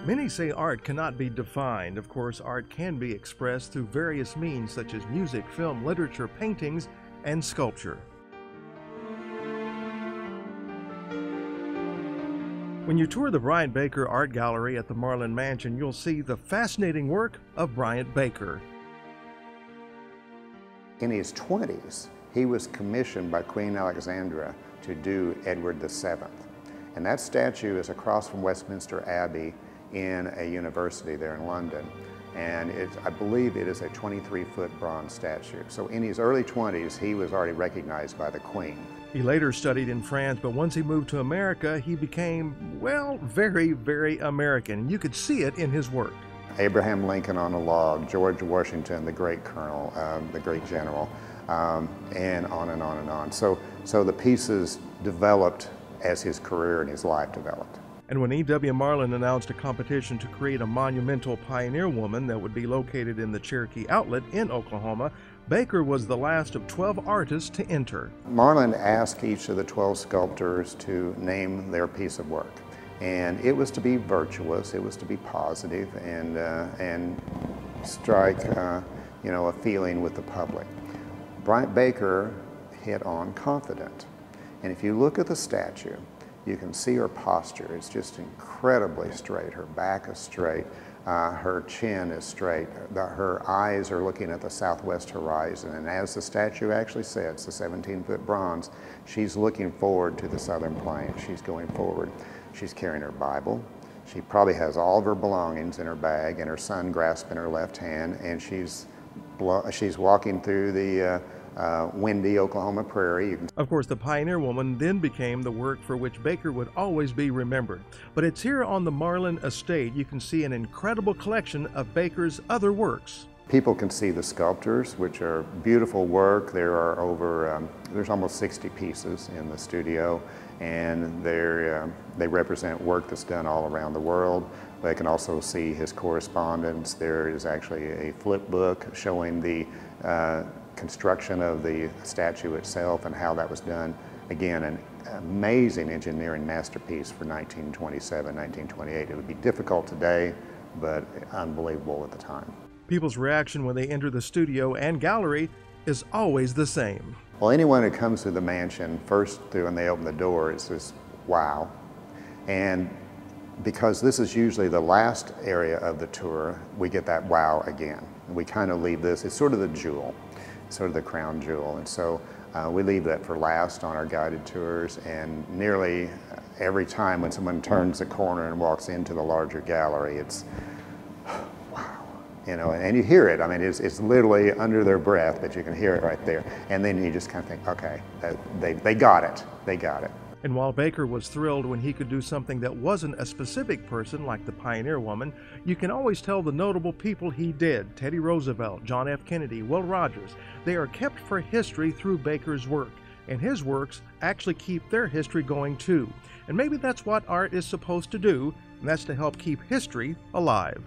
Many say art cannot be defined. Of course, art can be expressed through various means such as music, film, literature, paintings, and sculpture. When you tour the Bryant Baker Art Gallery at the Marland Mansion, you'll see the fascinating work of Bryant Baker. In his 20s, he was commissioned by Queen Alexandra to do Edward VII. And that statue is across from Westminster Abbey in a university there in London. And I believe it is a 23-foot bronze statue. So in his early 20s, he was already recognized by the Queen. He later studied in France, but once he moved to America, he became, well, very, very American. You could see it in his work. Abraham Lincoln on a log, George Washington, the great colonel, the great general, and on and on and on. So the pieces developed as his career and his life developed. And when E.W. Marland announced a competition to create a monumental pioneer woman that would be located in the Cherokee Outlet in Oklahoma, Baker was the last of 12 artists to enter. Marland asked each of the 12 sculptors to name their piece of work. And it was to be virtuous, it was to be positive, and strike a feeling with the public. Bryant Baker hit on confident. And if you look at the statue, you can see her posture. It's just incredibly straight. Her back is straight, her chin is straight, her eyes are looking at the southwest horizon. And as the statue actually sits, the 17-foot bronze, she's looking forward to the southern plains. She's going forward. She's carrying her Bible. She probably has all of her belongings in her bag and her son grasped in her left hand, and she's walking through the windy Oklahoma prairie. Of course, the Pioneer Woman then became the work for which Baker would always be remembered. But it's here on the Marland Estate you can see an incredible collection of Baker's other works. People can see the sculptures, which are beautiful work. There are there's almost 60 pieces in the studio, and they represent work that's done all around the world. They can also see his correspondence. There is actually a flip book showing the construction of the statue itself and how that was done. Again, an amazing engineering masterpiece for 1927, 1928. It would be difficult today, but unbelievable at the time. People's reaction when they enter the studio and gallery is always the same. Well, anyone who comes to the mansion, first when they open the door, it's just wow. And because this is usually the last area of the tour, we get that wow again. We kind of leave this, it's sort of the jewel, sort of the crown jewel. And so we leave that for last on our guided tours, and nearly every time when someone turns the corner and walks into the larger gallery, it's wow, and you hear it. I mean, it's literally under their breath, but you can hear it right there. And then you just kind of think, okay, they got it, they got it. And while Baker was thrilled when he could do something that wasn't a specific person like the Pioneer Woman, you can always tell the notable people he did: Teddy Roosevelt, John F. Kennedy, Will Rogers. They are kept for history through Baker's work, and his works actually keep their history going too. And maybe that's what art is supposed to do, and that's to help keep history alive.